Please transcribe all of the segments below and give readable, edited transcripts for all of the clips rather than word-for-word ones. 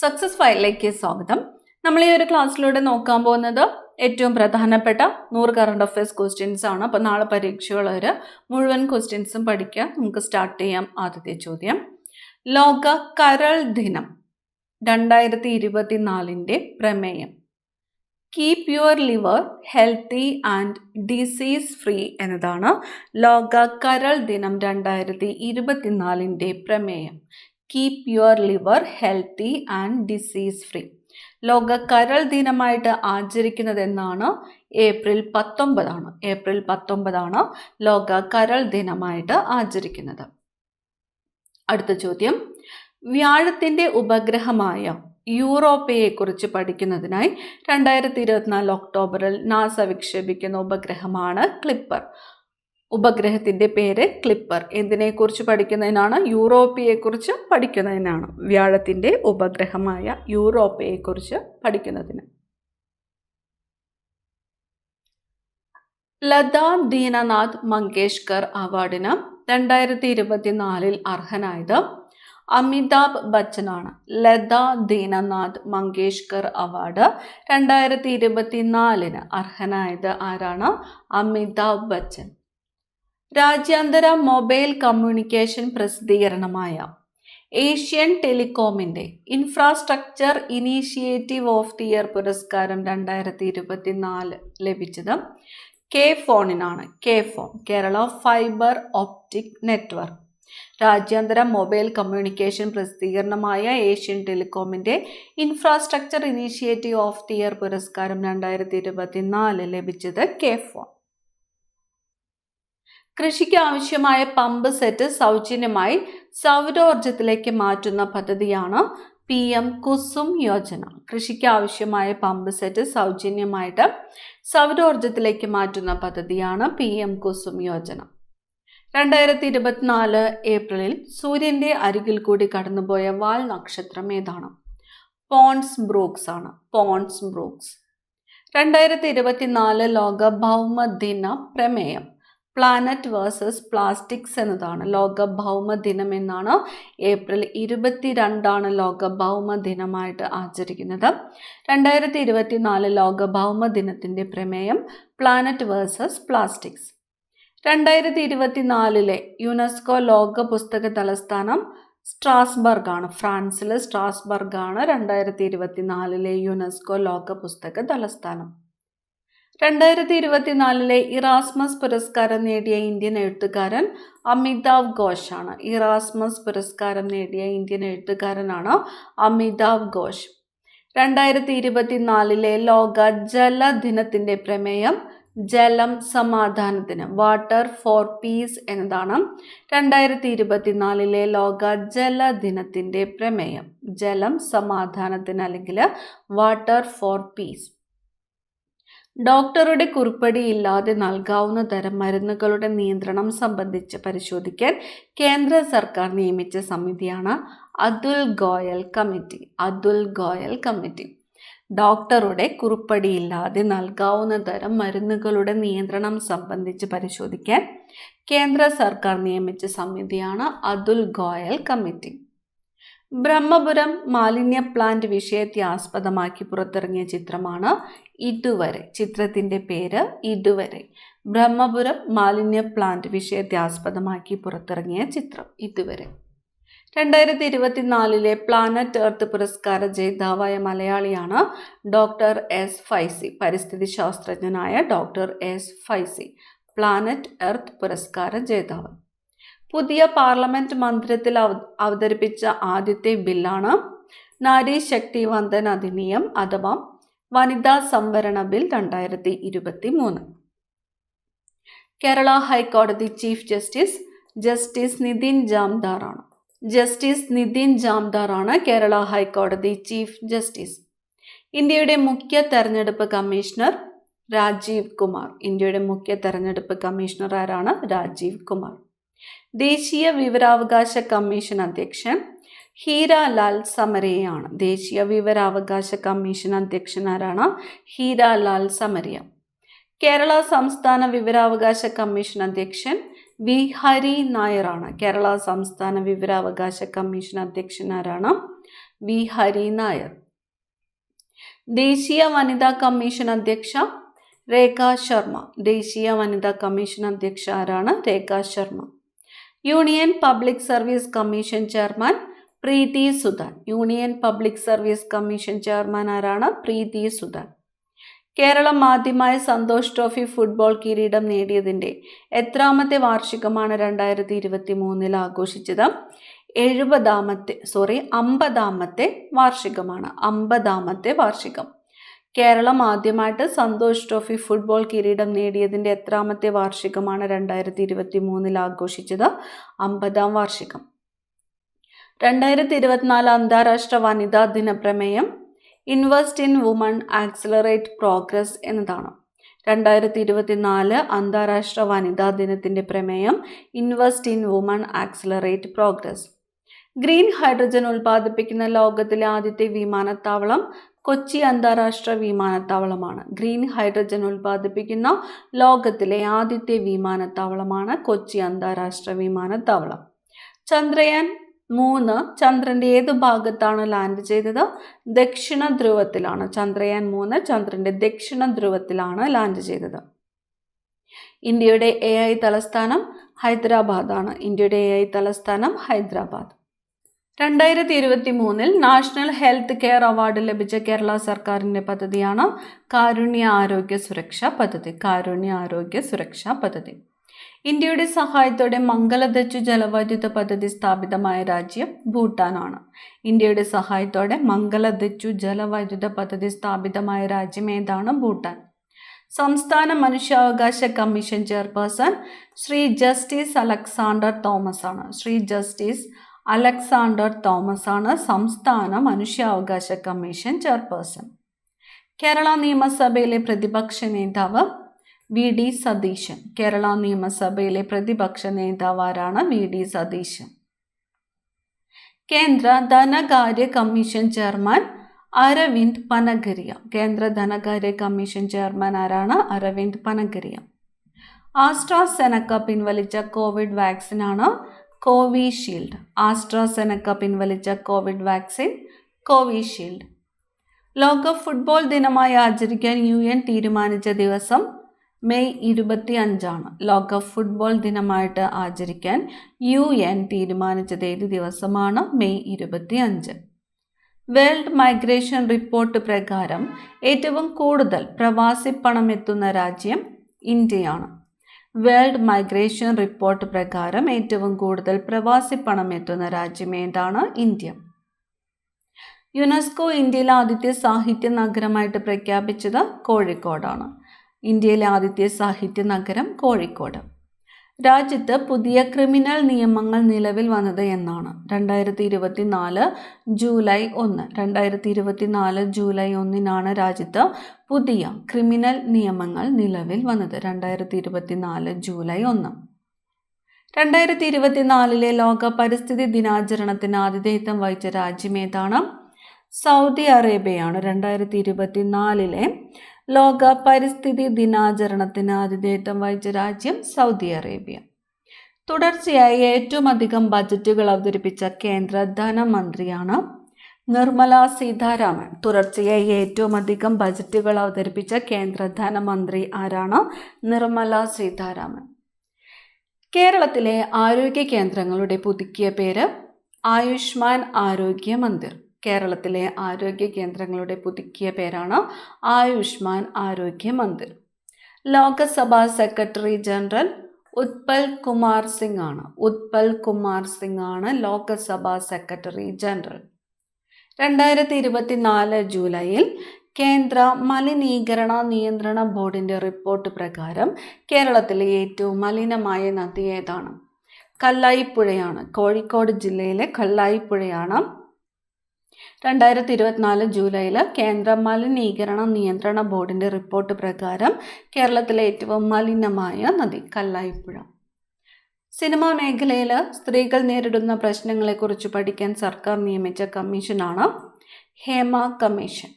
Success ഫയലിലേക്ക് സ്വാഗതം. നമ്മൾ ഈ ഒരു ക്ലാസ്സിലൂടെ നോക്കാൻ പോകുന്നത് ഏറ്റവും പ്രധാനപ്പെട്ട 100 കറണ്ട് അഫയേഴ്സ് ക്വസ്റ്റ്യൻസ് ആണ്. അപ്പോൾ നാളെ പരീക്ഷകൾ മുഴുവൻ ക്വസ്റ്റ്യൻസും പഠിക്കാം. നമുക്ക് സ്റ്റാർട്ട് ചെയ്യാം. ആദ്യത്തെ ചോദ്യം, ലോക കരൾ ദിനം 2024 പ്രമേയം keep your liver healthy and disease free എന്നതാണ് ലോക കരൾ ദിനം 2024 പ്രമേയം. Keep your liver healthy and disease free. ലോക കരൾ ദിനമായിട്ട് ആചരിക്കുന്നത് എന്നാണ് ഏപ്രിൽ 19 ഏപ്രിൽ 19 ലോക കരൾ ദിനമായിട്ട് ആചരിക്കുന്നത്. അടുത്ത ചോദ്യം, വ്യാഴത്തിൻ്റെ ഉപഗ്രഹമായ യൂറോപ്പയെക്കുറിച്ച് പഠിക്കുന്നതിനായി 2024 ഒക്ടോബറിൽ നാസ വിക്ഷേപിക്കുന്ന ഉപഗ്രഹമാണ് ക്ലിപ്പർ. ഉപഗ്രഹത്തിൻ്റെ പേര് ക്ലിപ്പർ. എന്തിനെക്കുറിച്ച് പഠിക്കുന്നതിനാണ്? യൂറോപ്പയെക്കുറിച്ച് പഠിക്കുന്നതിനാണ്. വ്യാഴത്തിൻ്റെ ഉപഗ്രഹമായ യൂറോപ്പയെക്കുറിച്ച് പഠിക്കുന്നതിന്. ലതാ ദീനനാഥ് മങ്കേഷ്കർ അവാർഡിന് 2024 അർഹനായത് അമിതാഭ് ബച്ചനാണ്. ലതാ ദീനനാഥ് മങ്കേഷ്കർ അവാർഡ് 2024 അർഹനായത് ആരാണ്? അമിതാഭ് ബച്ചൻ. രാജ്യാന്തര മൊബൈൽ കമ്മ്യൂണിക്കേഷൻ പ്രസിദ്ധീകരണമായ ഏഷ്യൻ ടെലികോമിൻ്റെ infrastructure initiative of the year പുരസ്കാരം 2024 ലഭിച്ചത് കെ ഫോണിനാണ്. K phone, Kerala fibre optic network. രാജ്യാന്തര മൊബൈൽ കമ്മ്യൂണിക്കേഷൻ പ്രസിദ്ധീകരണമായ ഏഷ്യൻ ടെലികോമിൻ്റെ infrastructure initiative of the year പുരസ്കാരം 2024 ലഭിച്ചത് കെ ഫോൺ. കൃഷിക്ക് ആവശ്യമായ പമ്പ് സെറ്റ് സൗജന്യമായി സൗരോർജത്തിലേക്ക് മാറ്റുന്ന പദ്ധതിയാണ് PM കുസും യോജന. കൃഷിക്ക് ആവശ്യമായ പമ്പ് സെറ്റ് സൗജന്യമായിട്ട് സൗരോർജത്തിലേക്ക് മാറ്റുന്ന പദ്ധതിയാണ് PM കുസും യോജന. 2024 ഏപ്രിലിൽ സൂര്യന്റെ അരികിൽ കൂടി കടന്നുപോയ വാൽ നക്ഷത്രം ഏതാണ്? പോൺസ് ബ്രൂക്സ് ആണ്. Pons Brooks. 2024 ലോക ഭൗമദിന പ്രമേയം പ്ലാനറ്റ് വേഴ്സസ് പ്ലാസ്റ്റിക്സ് എന്നതാണ്. ലോക ഭൗമദിനം എന്നാണ്. ഏപ്രിൽ 22 ലോക ഭൗമദിനമായിട്ട് ആചരിക്കുന്നത്. 2024 ലോക ഭൗമദിനത്തിൻ്റെ പ്രമേയം പ്ലാനറ്റ് വേഴ്സസ് പ്ലാസ്റ്റിക്സ്. 2024 യുനെസ്കോ ലോക പുസ്തക തലസ്ഥാനം സ്ട്രാസ്ബർഗ് ആണ്. ഫ്രാൻസിലെ സ്ട്രാസ്ബർഗ് ആണ് 2024 യുനെസ്കോ ലോക പുസ്തക തലസ്ഥാനം. 2024 ഇറാസ്മസ് പുരസ്കാരം നേടിയ ഇന്ത്യൻ എഴുത്തുകാരൻ അമിതാവ് ഘോഷ് ആണ്. ഇറാസ്മസ് പുരസ്കാരം നേടിയ ഇന്ത്യൻ എഴുത്തുകാരനാണ് അമിതാവ് ഘോഷ്. 2024 ലോക ജലദിനത്തിൻ്റെ പ്രമേയം ജലം സമാധാനത്തിന്, വാട്ടർ ഫോർ പീസ് എന്നതാണ്. 2024 ലോക ജലദിനത്തിൻ്റെ പ്രമേയം ജലം സമാധാനത്തിന് അല്ലെങ്കിൽ വാട്ടർ ഫോർ പീസ്. ഡോക്ടറുടെ കുറിപ്പടി ഇല്ലാതെ നൽകാവുന്ന തരം മരുന്നുകളുടെ നിയന്ത്രണം സംബന്ധിച്ച് പരിശോധിക്കാൻ കേന്ദ്ര സർക്കാർ നിയമിച്ച സമിതിയാണ് അതുൽ ഗോയൽ കമ്മിറ്റി. അതുൽ ഗോയൽ കമ്മിറ്റി. ഡോക്ടറുടെ കുറിപ്പടിയില്ലാതെ നൽകാവുന്ന തരം മരുന്നുകളുടെ നിയന്ത്രണം സംബന്ധിച്ച് പരിശോധിക്കാൻ കേന്ദ്ര സർക്കാർ നിയമിച്ച സമിതിയാണ് അതുൽ ഗോയൽ കമ്മിറ്റി. ബ്രഹ്മപുരം മാലിന്യ പ്ലാന്റ് വിഷയത്തെ ആസ്പദമാക്കി പുറത്തിറങ്ങിയ ചിത്രമാണ് ഇതുവരെ. ചിത്രത്തിൻ്റെ പേര് ഇതുവരെ. ബ്രഹ്മപുരം മാലിന്യ പ്ലാന്റ് വിഷയത്തെ ആസ്പദമാക്കി പുറത്തിറങ്ങിയ ചിത്രം ഇതുവരെ. 2024 പ്ലാനറ്റ് എർത്ത് പുരസ്കാര ജേതാവായ മലയാളിയാണ് ഡോക്ടർ എസ് ഫൈസി. പരിസ്ഥിതി ശാസ്ത്രജ്ഞനായ doctor S Faizi Planet Earth പുരസ്കാര ജേതാവ്. പുതിയ പാർലമെന്റ് മന്ദിരത്തിൽ അവതരിപ്പിച്ച ആദ്യത്തെ ബില്ലാണ് നാരി ശക്തി വന്ദൻ അധിനിയം അഥവാ വനിതാ സംവരണ ബിൽ 2023. കേരള ഹൈക്കോടതി ചീഫ് ജസ്റ്റിസ് നിതിൻ ജാംദാർ ആണ്. ജസ്റ്റിസ് നിതിൻ ജാംദാർ ആണ് കേരള ഹൈക്കോടതി ചീഫ് ജസ്റ്റിസ്. ഇന്ത്യയുടെ മുഖ്യ തെരഞ്ഞെടുപ്പ് കമ്മീഷണർ രാജീവ് കുമാർ. ഇന്ത്യയുടെ മുഖ്യ തെരഞ്ഞെടുപ്പ് കമ്മീഷണർ ആരാണ്? രാജീവ് കുമാർ. ദേശീയ വിവരാവകാശ കമ്മീഷൻ അധ്യക്ഷൻ ഹീരാലാൽ സമരിയയാണ്. ദേശീയ വിവരാവകാശ കമ്മീഷൻ അധ്യക്ഷൻ ആരാണ്? ഹീരാലാൽ സമരിയ. കേരള സംസ്ഥാന വിവരാവകാശ കമ്മീഷൻ അധ്യക്ഷൻ വി ഹരി നായരാണ്. കേരള സംസ്ഥാന വിവരാവകാശ കമ്മീഷൻ അധ്യക്ഷൻ ആരാണ്? വി ഹരി നായർ. ദേശീയ വനിതാ കമ്മീഷൻ അധ്യക്ഷ രേഖ ശർമ്മ. ദേശീയ വനിതാ കമ്മീഷൻ അധ്യക്ഷ ആരാണ്? Rekha Sharma. Union Public Service Commission chairman Preeti Sudan. Union Public Service Commission chairman ആരാണ്? പ്രീതി സുദാൻ. കേരളം ആദ്യമായി സന്തോഷ് ട്രോഫി ഫുട്ബോൾ കിരീടം നേടിയതിൻ്റെ എത്രാമത്തെ വാർഷികമാണ് 2023 ആഘോഷിച്ചത്? 50ാമത്തെ വാർഷികമാണ്. 50ാമത്തെ വാർഷികം. കേരളം ആദ്യമായിട്ട് സന്തോഷ് ട്രോഫി ഫുട്ബോൾ കിരീടം നേടിയതിൻ്റെ എത്രാമത്തെ വാർഷികമാണ് 2023 ആഘോഷിച്ചത്? 50ാം വാർഷികം. 2024 അന്താരാഷ്ട്ര വനിതാ ദിന പ്രമേയം invest in woman accelerate progress എന്നതാണ്. 2024 അന്താരാഷ്ട്ര വനിതാ ദിനത്തിൻ്റെ പ്രമേയം invest in woman accelerate progress. Green hydrogen ഉൽപ്പാദിപ്പിക്കുന്ന ലോകത്തിലെ ആദ്യത്തെ വിമാനത്താവളം കൊച്ചി അന്താരാഷ്ട്ര വിമാനത്താവളമാണ്. ഗ്രീൻ ഹൈഡ്രജൻ ഉൽപ്പാദിപ്പിക്കുന്ന ലോകത്തിലെ ആദ്യത്തെ വിമാനത്താവളമാണ് കൊച്ചി അന്താരാഷ്ട്ര വിമാനത്താവളം. ചന്ദ്രയാൻ 3 ചന്ദ്രൻ്റെ ഏതു ഭാഗത്താണ് ലാൻഡ് ചെയ്തത്? ദക്ഷിണ ധ്രുവത്തിലാണ്. ചന്ദ്രയാൻ 3 ചന്ദ്രൻ്റെ ദക്ഷിണ ധ്രുവത്തിലാണ് ലാൻഡ് ചെയ്തത്. ഇന്ത്യയുടെ AI തലസ്ഥാനം ഹൈദരാബാദാണ്. ഇന്ത്യയുടെ AI തലസ്ഥാനം Hyderabad. 2023 national health care award ലഭിച്ച കേരള സർക്കാരിൻ്റെ പദ്ധതിയാണ് കാരുണ്യ ആരോഗ്യ സുരക്ഷാ പദ്ധതി. കാരുണ്യ ആരോഗ്യ സുരക്ഷാ പദ്ധതി. ഇന്ത്യയുടെ സഹായത്തോടെ മംഗലദച്ചു ജലവൈദ്യുത പദ്ധതി സ്ഥാപിതമായ രാജ്യം ഭൂട്ടാനാണ്. ഇന്ത്യയുടെ സഹായത്തോടെ മംഗലദച്ചു ജലവൈദ്യുത പദ്ധതി സ്ഥാപിതമായ രാജ്യം ഏതാണ്? ഭൂട്ടാൻ. സംസ്ഥാന മനുഷ്യാവകാശ commission chairperson Shri justice Alexander Thomas ആണ്. ശ്രീ ജസ്റ്റിസ് അലക്സാണ്ടർ തോമസ് ആണ് സംസ്ഥാന മനുഷ്യാവകാശ കമ്മീഷൻ ചെയർപേഴ്സൺ. കേരള നിയമസഭയിലെ പ്രതിപക്ഷ നേതാവ് വി ഡി സതീശൻ. കേരള നിയമസഭയിലെ പ്രതിപക്ഷ നേതാവ് ആരാണ്? V D Satheesan. കേന്ദ്ര ധനകാര്യ കമ്മീഷൻ ചെയർമാൻ അരവിന്ദ് പനഗരിയ. കേന്ദ്ര ധനകാര്യ കമ്മീഷൻ ചെയർമാൻ ആരാണ്? അരവിന്ദ് പനഗരിയ. ആസ്ട്രാസെനക്ക പിൻവലിച്ച കോവിഡ് വാക്സിനാണ് കോവിഷീൽഡ്. ആസ്ട്രാസെനക്ക പിൻവലിച്ച കോവിഡ് വാക്സിൻ കോവിഷീൽഡ്. ലോക ഫുട്ബോൾ ദിനമായി ആചരിക്കാൻ UN തീരുമാനിച്ച ദിവസം മെയ് 25 ലോക ഫുട്ബോൾ ദിനമായിട്ട് ആചരിക്കാൻ UN തീരുമാനിച്ചത് ഏത് ദിവസമാണ്? മെയ് 25. വേൾഡ് മൈഗ്രേഷൻ റിപ്പോർട്ട് പ്രകാരം ഏറ്റവും കൂടുതൽ പ്രവാസി പണം എത്തുന്ന രാജ്യം ഇന്ത്യയാണ്. വേൾഡ് മൈഗ്രേഷൻ റിപ്പോർട്ട് പ്രകാരം ഏറ്റവും കൂടുതൽ പ്രവാസി പണം എത്തുന്ന രാജ്യം ഏതാണ്? ഇന്ത്യ. യുനെസ്കോ ഇന്ത്യയിലെ ആദ്യത്തെ സാഹിത്യ നഗരമായിട്ട് പ്രഖ്യാപിച്ചത് കോഴിക്കോടാണ്. ഇന്ത്യയിലെ ആദ്യത്തെ സാഹിത്യ നഗരം കോഴിക്കോട്. രാജ്യത്ത് പുതിയ ക്രിമിനൽ നിയമങ്ങൾ നിലവിൽ വന്നത് എന്നാണ്? 2024 ജൂലൈ 1. 2024 ജൂലൈ 1 രാജ്യത്ത് പുതിയ ക്രിമിനൽ നിയമങ്ങൾ നിലവിൽ വന്നത്. 2024 ജൂലൈ 1. 2024 ലോക പരിസ്ഥിതി ദിനാചരണത്തിന് ആതിഥേയത്വം വഹിച്ച രാജ്യം ഏതാണ്? സൗദി അറേബ്യയാണ്. 2024 ലോക പരിസ്ഥിതി ദിനാചരണത്തിന് ആതിഥേയത്വം വഹിച്ച രാജ്യം സൗദി അറേബ്യ. തുടർച്ചയായി ഏറ്റവും അധികം ബജറ്റുകൾ അവതരിപ്പിച്ച കേന്ദ്ര ധനമന്ത്രിയാണ് നിർമ്മല സീതാരാമൻ. തുടർച്ചയായി ഏറ്റവും അധികം ബജറ്റുകൾ അവതരിപ്പിച്ച കേന്ദ്ര ധനമന്ത്രി ആരാണ്? നിർമ്മല സീതാരാമൻ. കേരളത്തിലെ ആരോഗ്യ കേന്ദ്രങ്ങളുടെ പുതുക്കിയ പേര് ആയുഷ്മാൻ ആരോഗ്യ മന്ദിർ. കേരളത്തിലെ ആരോഗ്യ കേന്ദ്രങ്ങളുടെ പുതുക്കിയ പേരാണ് ആയുഷ്മാൻ ആരോഗ്യ മന്ദിർ. ലോകസഭാ സെക്രട്ടറി ജനറൽ ഉത്പൽ കുമാർ സിംഗ് ആണ്. ഉത്പൽ കുമാർ സിംഗ് ആണ് ലോകസഭാ സെക്രട്ടറി ജനറൽ. 2024 ജൂലൈയിൽ കേന്ദ്ര മലിനീകരണ നിയന്ത്രണ ബോർഡിൻ്റെ റിപ്പോർട്ട് പ്രകാരം കേരളത്തിലെ ഏറ്റവും മലിനമായ നദി ഏതാണ്? കല്ലായിപ്പുഴയാണ്. കോഴിക്കോട് ജില്ലയിലെ കല്ലായിപ്പുഴയാണ് 2024 ജൂലൈയിൽ കേന്ദ്ര മലിനീകരണ നിയന്ത്രണ ബോർഡിൻ്റെ റിപ്പോർട്ട് പ്രകാരം കേരളത്തിലെ ഏറ്റവും മലിനമായ നദി കല്ലായിപ്പുഴ. സിനിമാ മേഖലയിൽ സ്ത്രീകൾ നേരിടുന്ന പ്രശ്നങ്ങളെക്കുറിച്ച് പഠിക്കാൻ സർക്കാർ നിയമിച്ച കമ്മീഷനാണ് Hema commission.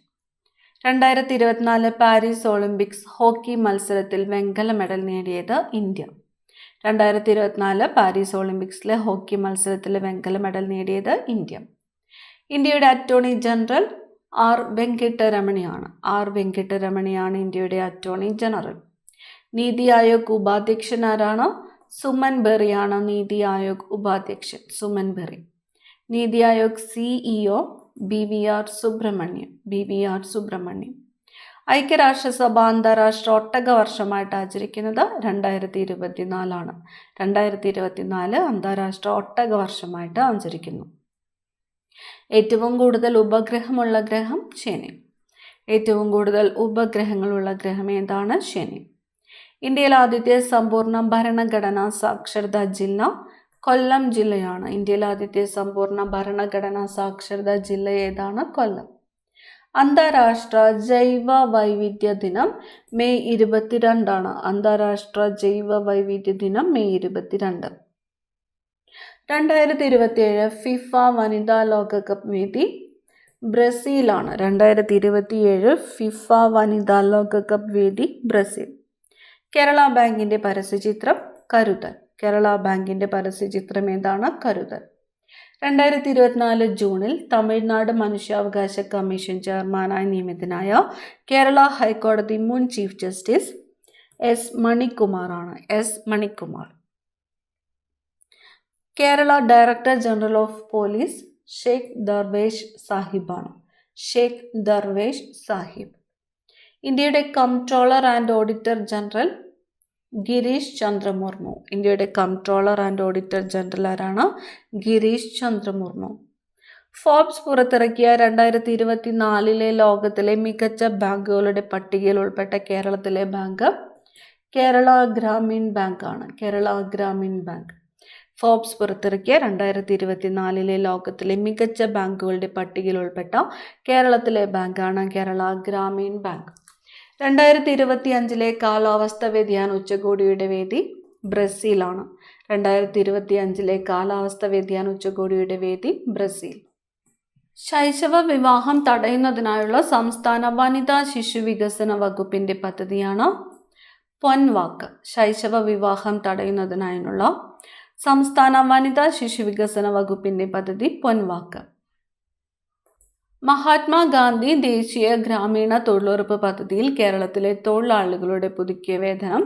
2024 Paris Olympics hockey മത്സരത്തിൽ വെങ്കല മെഡൽ നേടിയത് ഇന്ത്യ. 2024 പാരീസ് ഒളിമ്പിക്സിലെ ഹോക്കി മത്സരത്തിൽ വെങ്കല മെഡൽ നേടിയത് ഇന്ത്യ. ഇന്ത്യയുടെ അറ്റോർണി ജനറൽ ആർ വെങ്കിട്ടരമണിയാണ്. ആർ വെങ്കിട്ടരമണിയാണ് ഇന്ത്യയുടെ അറ്റോർണി ജനറൽ. നീതി ആയോഗ് ഉപാധ്യക്ഷൻ ആരാണ്? സുമൻ ബെറിയാണ് നീതി ആയോഗ് ഉപാധ്യക്ഷൻ. Suman berry. NITI Aayog CEO BVR Subrahmanyam. ഐക്യരാഷ്ട്രസഭ അന്താരാഷ്ട്ര ഒട്ടക വർഷമായിട്ട് ആചരിക്കുന്നത് 2024 2024 അന്താരാഷ്ട്ര ഒട്ടക വർഷമായിട്ട് ആചരിക്കുന്നു. ഏറ്റവും കൂടുതൽ ഉപഗ്രഹമുള്ള ഗ്രഹം ശനി. ഏറ്റവും കൂടുതൽ ഉപഗ്രഹങ്ങളുള്ള ഗ്രഹം ഏതാണ്? ശനി. ഇന്ത്യയിലെ ആദ്യത്തെ സമ്പൂർണ്ണ ഭരണഘടനാ സാക്ഷരതാ ജില്ല കൊല്ലം ജില്ലയാണ്. ഇന്ത്യയിലെ ആദ്യത്തെ സമ്പൂർണ്ണ ഭരണഘടനാ സാക്ഷരതാ ജില്ല ഏതാണ്? കൊല്ലം. അന്താരാഷ്ട്ര ജൈവ വൈവിധ്യ ദിനം മെയ് 22 അന്താരാഷ്ട്ര ജൈവ വൈവിധ്യ ദിനം മെയ് 22. 2027 ഫിഫ വനിതാ ലോകകപ്പ് വേദി ബ്രസീലാണ്. 2027 ഫിഫ വനിതാ ലോകകപ്പ് വേദി ബ്രസീൽ. കേരള ബാങ്കിന്റെ പരസ്യചിത്രം കരുതൽ. കേരള ബാങ്കിന്റെ പരസ്യചിത്രം ഏതാണ്? കരുതൽ. 2024 ജൂണിൽ തമിഴ്നാട് മനുഷ്യാവകാശ കമ്മീഷൻ ചെയർമാനായി നിയമിതനായ കേരള ഹൈക്കോടതി മുൻ ചീഫ് ജസ്റ്റിസ് എസ് മണികുമാറാണ്. S Manikumar. Kerala director general of police Sheikh Darvesh സാഹിബാണ്. ഷെയ്ഖ് ദർവേഷ് സാഹിബ്. ഇന്ത്യയുടെ comptroller and auditor general Girish Chandra Murmu. ഇന്ത്യയുടെ കംട്രോളർ ആൻഡ് ഓഡിറ്റർ ജനറൽ ആരാണ്? ഗിരീഷ് ചന്ദ്ര മുർമു. ഫോർബ്സ് പുറത്തിറക്കിയ 2024 ലോകത്തിലെ മികച്ച ബാങ്കുകളുടെ പട്ടികയിൽ ഉൾപ്പെട്ട കേരളത്തിലെ ബാങ്ക് കേരള ഗ്രാമീൺ ബാങ്ക് ആണ്. കേരള ഗ്രാമീൺ ബാങ്ക്. ഫോർബ്സ് പുറത്തിറക്കിയ 2024 ലോകത്തിലെ മികച്ച ബാങ്കുകളുടെ പട്ടികയിൽ ഉൾപ്പെട്ട കേരളത്തിലെ ബാങ്കാണ് കേരള ഗ്രാമീൺ ബാങ്ക്. 2025 കാലാവസ്ഥ വ്യതിയാന ഉച്ചകോടിയുടെ വേദി ബ്രസീലാണ്. 2025 കാലാവസ്ഥ വ്യതിയാന ഉച്ചകോടിയുടെ വേദി ബ്രസീൽ. ശൈശവ വിവാഹം തടയുന്നതിനായുള്ള സംസ്ഥാന വനിതാ ശിശു വികസന വകുപ്പിന്റെ പദ്ധതിയാണ് പൊൻവാക്ക്. ശൈശവ വിവാഹം തടയുന്നതിനായുള്ള സംസ്ഥാന വനിതാ ശിശു വികസന വകുപ്പിന്റെ പദ്ധതി പൊൻവാക്ക്. മഹാത്മാഗാന്ധി ദേശീയ ഗ്രാമീണ തൊഴിലുറപ്പ് പദ്ധതിയിൽ കേരളത്തിലെ തൊഴിലാളികളുടെ പുതുക്കിയ വേതനം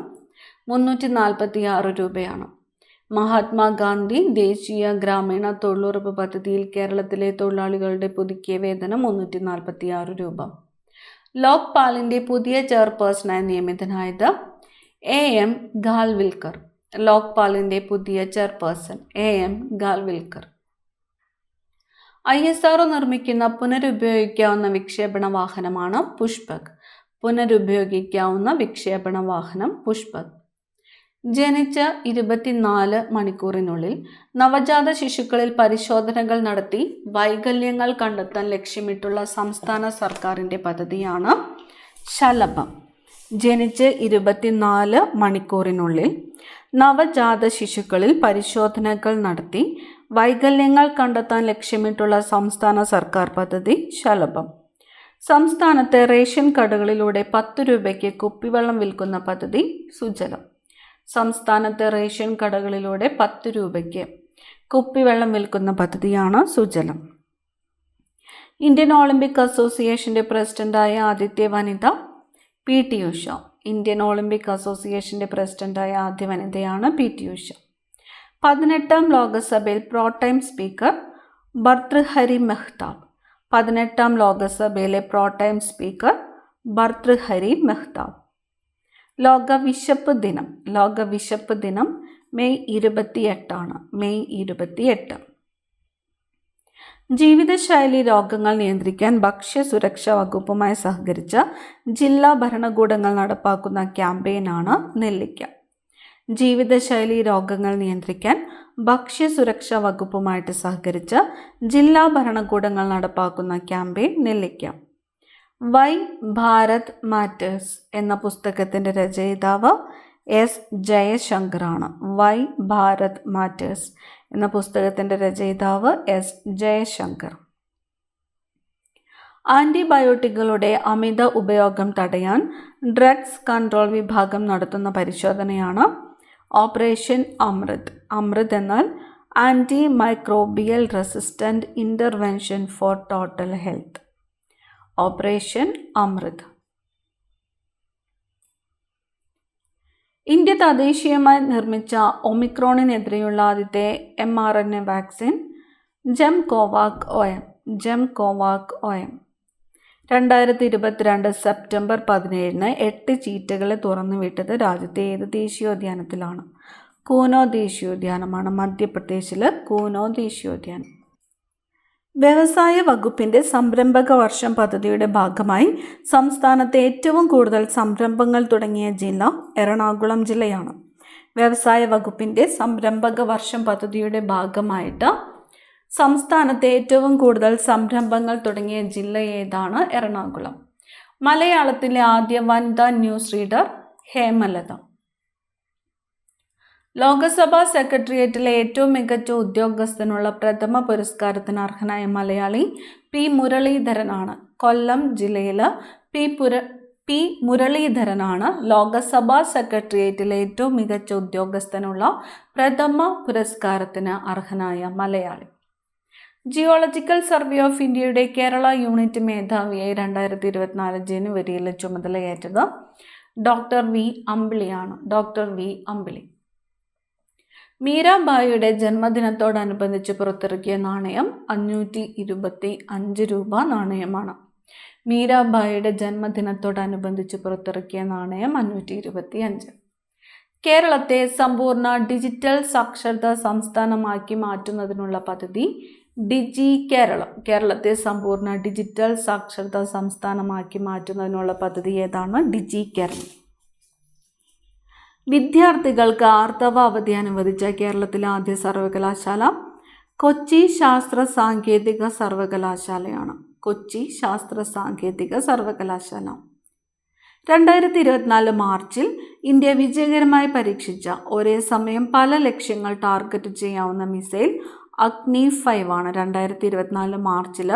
346 രൂപയാണ്. മഹാത്മാഗാന്ധി ദേശീയ ഗ്രാമീണ തൊഴിലുറപ്പ് പദ്ധതിയിൽ കേരളത്തിലെ തൊഴിലാളികളുടെ പുതുക്കിയ വേതനം 346 രൂപ. ലോക്പാലിന്റെ പുതിയ ചെയർപേഴ്സണായി നിയമിതനായത് AM ഖാൽവിൽക്കർ. ലോക്പാലിന്റെ പുതിയ ചെയർപേഴ്സൺ AM ഖാൽവിൽക്കർ. ISRO നിർമ്മിക്കുന്ന പുനരുപയോഗിക്കാവുന്ന വിക്ഷേപണ വാഹനമാണ് പുഷ്പക്. പുനരുപയോഗിക്കാവുന്ന വിക്ഷേപണ വാഹനം പുഷ്പക്. ജനിച്ച 24 മണിക്കൂറിനുള്ളിൽ നവജാത ശിശുക്കളിൽ പരിശോധനകൾ നടത്തി വൈകല്യങ്ങൾ കണ്ടെത്താൻ ലക്ഷ്യമിട്ടുള്ള സംസ്ഥാന സർക്കാരിൻ്റെ പദ്ധതിയാണ് ശലഭം. ജനിച്ച് 24 മണിക്കൂറിനുള്ളിൽ നവജാത ശിശുക്കളിൽ പരിശോധനകൾ നടത്തി വൈകല്യങ്ങൾ കണ്ടെത്താൻ ലക്ഷ്യമിട്ടുള്ള സംസ്ഥാന സർക്കാർ പദ്ധതി ശലഭം. സംസ്ഥാനത്തെ റേഷൻ കടകളിലൂടെ 10 രൂപയ്ക്ക് കുപ്പിവെള്ളം വിൽക്കുന്ന പദ്ധതി സുജലം. സംസ്ഥാനത്തെ റേഷൻ കടകളിലൂടെ 10 രൂപയ്ക്ക് കുപ്പിവെള്ളം വിൽക്കുന്ന പദ്ധതിയാണ് സുജലം. ഇന്ത്യൻ ഒളിമ്പിക് അസോസിയേഷന്റെ പ്രസിഡന്റായ ആദ്യത്തെ വനിത PT ഉഷ. ഇന്ത്യൻ ഒളിമ്പിക് അസോസിയേഷന്റെ പ്രസിഡന്റായ ആദ്യ വനിതയാണ് PT ഉഷ. 18ാം ലോകസഭയിൽ പ്രോടൈം സ്പീക്കർ ഭർതൃഹരി മെഹ്താബ്. 18ാം ലോകസഭയിലെ പ്രോടൈം സ്പീക്കർ ഭർതൃഹരി മെഹ്താബ്. ലോക വിശപ്പ് ദിനം. ലോക വിശപ്പ് ദിനം മെയ് 28 മെയ് 28. ജീവിതശൈലി രോഗങ്ങൾ നിയന്ത്രിക്കാൻ ഭക്ഷ്യസുരക്ഷാ വകുപ്പുമായി സഹകരിച്ച് ജില്ലാ ഭരണകൂടങ്ങൾ നടപ്പാക്കുന്ന ക്യാമ്പയിനാണ് നെല്ലിക്ക. ജീവിതശൈലി രോഗങ്ങൾ നിയന്ത്രിക്കാൻ ഭക്ഷ്യസുരക്ഷാ വകുപ്പുമായിട്ട് സഹകരിച്ച് ജില്ലാ ഭരണകൂടങ്ങൾ നടപ്പാക്കുന്ന ക്യാമ്പയിൻ നെല്ലിക്ക. വൈ ഭാരത് മാറ്റേഴ്സ് എന്ന പുസ്തകത്തിൻ്റെ രചയിതാവ് S ജയശങ്കറാണ്. വൈ ഭാരത് മാറ്റേഴ്സ് എന്ന പുസ്തകത്തിൻ്റെ രചയിതാവ് S ജയശങ്കർ. ആൻറ്റിബയോട്ടിക്കുകളുടെ അമിത ഉപയോഗം തടയാൻ ഡ്രഗ്സ് കൺട്രോൾ വിഭാഗം നടത്തുന്ന പരിശോധനയാണ് ഓപ്പറേഷൻ അമൃത്. അമൃത് എന്നാൽ anti microbial resistant intervention for total health, operation Amrit. India തദ്ദേശീയമായി നിർമ്മിച്ച ഒമിക്രോണിനെതിരെയുള്ള ആദ്യത്തെ mRNA vaccine Gemcovac OM. 2022 September 17 8 ചീറ്റകളെ തുറന്നുവിട്ടത് രാജ്യത്തെ ഏത് ദേശീയോദ്യാനത്തിലാണ്? കൂനോ ദേശീയോദ്യാനമാണ്. മധ്യപ്രദേശിലെ കൂനോ ദേശീയോദ്യാനം. വ്യവസായ വകുപ്പിൻ്റെ സംരംഭക വർഷം പദ്ധതിയുടെ ഭാഗമായി സംസ്ഥാനത്തെ ഏറ്റവും കൂടുതൽ സംരംഭങ്ങൾ തുടങ്ങിയ ജില്ല എറണാകുളം ജില്ലയാണ്. വ്യവസായ വകുപ്പിൻ്റെ സംരംഭക വർഷം പദ്ധതിയുടെ ഭാഗമായിട്ട് സംസ്ഥാനത്തെ ഏറ്റവും കൂടുതൽ സംരംഭങ്ങൾ തുടങ്ങിയ ജില്ല ഏതാണ്? എറണാകുളം. മലയാളത്തിലെ ആദ്യ വനിതാ ന്യൂസ് റീഡർ ഹേമലത. ലോകസഭാ സെക്രട്ടേറിയറ്റിലെ ഏറ്റവും മികച്ച ഉദ്യോഗസ്ഥനുള്ള പ്രഥമ പുരസ്കാരത്തിന് അർഹനായ മലയാളി പി മുരളീധരനാണ്. കൊല്ലം ജില്ലയിലെ പി മുരളീധരനാണ് ലോകസഭാ സെക്രട്ടേറിയറ്റിലെ ഏറ്റവും മികച്ച ഉദ്യോഗസ്ഥനുള്ള പ്രഥമ പുരസ്കാരത്തിന് അർഹനായ മലയാളി. ജിയോളജിക്കൽ സർവേ ഓഫ് ഇന്ത്യയുടെ കേരള യൂണിറ്റ് മേധാവിയായി 2024 ജനുവരിയിൽ ചുമതലയേറ്റത് ഡോക്ടർ വി അമ്പിളിയാണ്. ഡോക്ടർ വി അമ്പിളി. മീരാബായിയുടെ ജന്മദിനത്തോടനുബന്ധിച്ച് പുറത്തിറക്കിയ നാണയം 525 രൂപ നാണയമാണ്. മീരാബായിയുടെ ജന്മദിനത്തോടനുബന്ധിച്ച് പുറത്തിറക്കിയ നാണയം 525. കേരളത്തെ സമ്പൂർണ്ണ ഡിജിറ്റൽ സാക്ഷരതാ സംസ്ഥാനമാക്കി മാറ്റുന്നതിനുള്ള പദ്ധതി ഡിജി കേരളം. കേരളത്തെ സമ്പൂർണ്ണ ഡിജിറ്റൽ സാക്ഷരതാ സംസ്ഥാനമാക്കി മാറ്റുന്നതിനുള്ള പദ്ധതി ഏതാണ്? ഡിജി കേരളം. വിദ്യാർത്ഥികൾക്ക് ആർത്തവ അവധി അനുവദിച്ച കേരളത്തിലെ ആദ്യ സർവകലാശാല കൊച്ചി ശാസ്ത്ര സാങ്കേതിക സർവകലാശാലയാണ്. കൊച്ചി ശാസ്ത്ര സാങ്കേതിക സർവകലാശാല. 2024 മാർച്ചിൽ ഇന്ത്യ വിജയകരമായി പരീക്ഷിച്ച ഒരേ സമയം പല ലക്ഷ്യങ്ങൾ ടാർഗറ്റ് ചെയ്യാവുന്ന മിസൈൽ അഗ്നി 5 ആണ്. 2024 മാർച്ചിൽ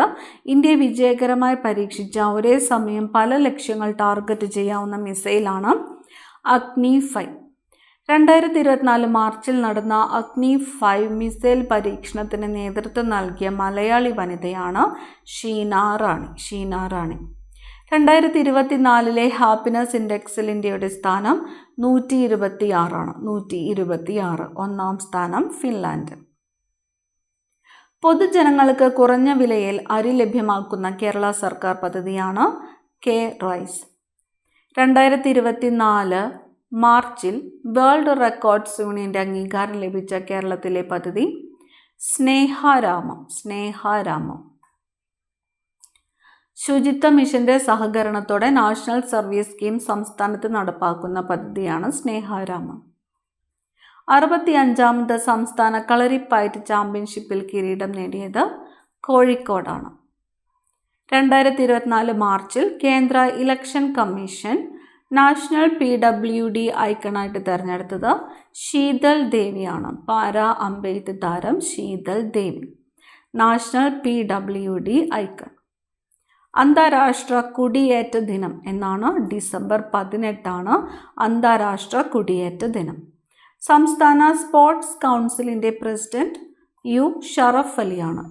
ഇന്ത്യ വിജയകരമായി പരീക്ഷിച്ച ഒരേ സമയം പല ലക്ഷ്യങ്ങൾ ടാർഗറ്റ് ചെയ്യാവുന്ന മിസൈലാണ് അഗ്നി 5. 2024 മാർച്ചിൽ നടന്ന അഗ്നി 5 മിസൈൽ പരീക്ഷണത്തിന് നേതൃത്വം നൽകിയ മലയാളി വനിതയാണ് ഷീന റാണി. 2024 ഹാപ്പിനെസ് ഇൻഡെക്സിൽ ഇന്ത്യയുടെ സ്ഥാനം 126 ആണ്. 126. ഒന്നാം സ്ഥാനം ഫിൻലാൻഡ്. പൊതുജനങ്ങൾക്ക് കുറഞ്ഞ വിലയിൽ അരി ലഭ്യമാക്കുന്ന കേരള സർക്കാർ പദ്ധതിയാണ് കെ റൈസ്. 2024 മാർച്ചിൽ വേൾഡ് റെക്കോർഡ്സ് യൂണിയൻ്റെ അംഗീകാരം ലഭിച്ച കേരളത്തിലെ പദ്ധതി സ്നേഹാരാമം. ശുചിത്വ മിഷന്റെ സഹകരണത്തോടെ നാഷണൽ സർവീസ് സ്കീം സംസ്ഥാനത്ത് നടപ്പാക്കുന്ന പദ്ധതിയാണ് സ്നേഹാരാമം. 65ാമത് സംസ്ഥാന കളരിപ്പയറ്റ് ചാമ്പ്യൻഷിപ്പിൽ കിരീടം നേടിയത് കോഴിക്കോടാണ്. 2024 മാർച്ചിൽ കേന്ദ്ര ഇലക്ഷൻ കമ്മീഷൻ നാഷണൽ PWD ഐക്കണായിട്ട് തിരഞ്ഞെടുത്തത് ശീതൽ ദേവിയാണ്. പാരാ അമ്പെയ്ത്ത് താരം ശീതൽ ദേവി നാഷണൽ PWD ഐക്കൺ. അന്താരാഷ്ട്ര കുടിയേറ്റ ദിനം എന്നാണ്. ഡിസംബർ 18 അന്താരാഷ്ട്ര കുടിയേറ്റ ദിനം. സംസ്ഥാന സ്പോർട്സ് കൗൺസിലിൻ്റെ പ്രസിഡന്റ് യു ഷറഫ് അലിയാണ്.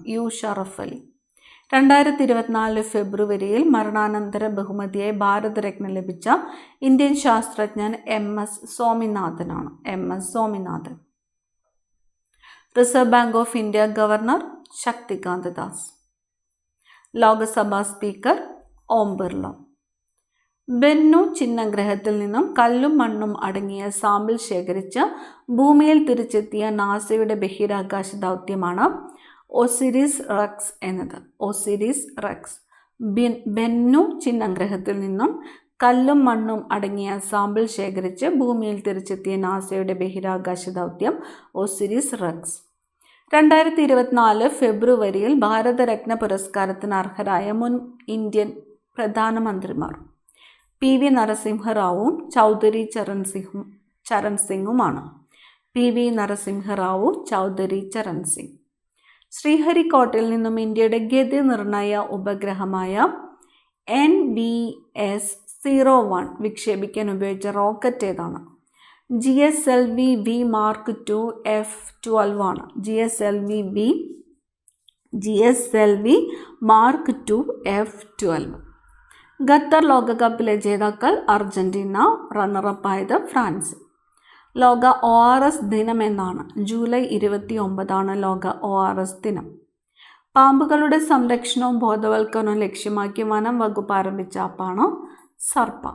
2024 ഫെബ്രുവരിയിൽ മരണാനന്തര ബഹുമതിയായി ഭാരതരത്ന ലഭിച്ച ഇന്ത്യൻ ശാസ്ത്രജ്ഞൻ MS Swaminathan. Reserve bank of India governor Shaktikanta Das. Lok Sabha speaker Om Birla. Bennu ചിഹ്നഗ്രഹത്തിൽ നിന്നും കല്ലും മണ്ണും അടങ്ങിയ സാമ്പിൾ ശേഖരിച്ച് ഭൂമിയിൽ തിരിച്ചെത്തിയ നാസയുടെ ബഹിരാകാശ ദൗത്യമാണ് ഒസിരിസ് റെക്സ് എന്നത്. ബെന്നു ചിഹ്നഗ്രഹത്തിൽ നിന്നും കല്ലും മണ്ണും അടങ്ങിയ സാമ്പിൾ ശേഖരിച്ച് ഭൂമിയിൽ തിരിച്ചെത്തിയ നാസയുടെ ബഹിരാകാശ ദൗത്യം ഒസിരിസ് റെക്സ്. 2024 ഫെബ്രുവരിയിൽ ഭാരതരത്ന പുരസ്കാരത്തിന് അർഹരായ മുൻ ഇന്ത്യൻ പ്രധാനമന്ത്രിമാർ PV നരസിംഹറാവുവും ചൗധരി ചരൺ സിംഗുമാണ്. PV നരസിംഹറാവു, ചൗധരി ചരൺ സിംഗ്. ശ്രീഹരിക്കോട്ടയിൽ നിന്നും ഇന്ത്യയുടെ ഗതി നിർണയ ഉപഗ്രഹമായ NVS-01 വിക്ഷേപിക്കാൻ ഉപയോഗിച്ച റോക്കറ്റ് ഏതാണ്? GSLV V Mark II F12 ആണ്. GSLV Mark II F12. Qatar ലോകകപ്പിലെ ജേതാക്കൾ അർജന്റീന, റണ്ണറപ്പായത് ഫ്രാൻസ്. ലോക ORS ദിനം എന്നാണ്? ജൂലൈ 29 ലോക ORS ദിനം. പാമ്പുകളുടെ സംരക്ഷണവും ബോധവൽക്കരണവും ലക്ഷ്യമാക്കി വനം വകുപ്പ് ആരംഭിച്ച ആപ്പാണ് സർപ്പ.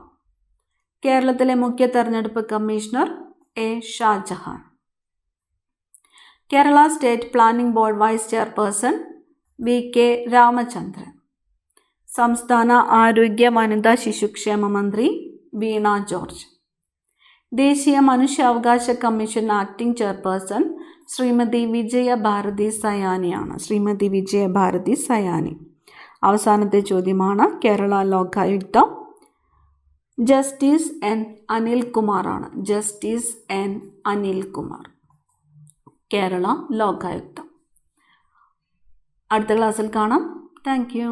കേരളത്തിലെ മുഖ്യ തെരഞ്ഞെടുപ്പ് commissioner A. Shajahan. Kerala state planning board vice chairperson VK Ramachandran. സംസ്ഥാന ആരോഗ്യ വനിതാ ശിശുക്ഷേമ മന്ത്രി വീണ ജോർജ്. ദേശീയ മനുഷ്യാവകാശ commission acting chairperson Shrimati Vijaya Bharathi സയാനിയാണ്. അവസാനത്തെ ചോദ്യമാണ്. Kerala Lokayukta justice N. അനിൽകുമാറാണ്. കേരള ലോകായുക്ത. അടുത്ത ക്ലാസ്സിൽ കാണാം. Thank U.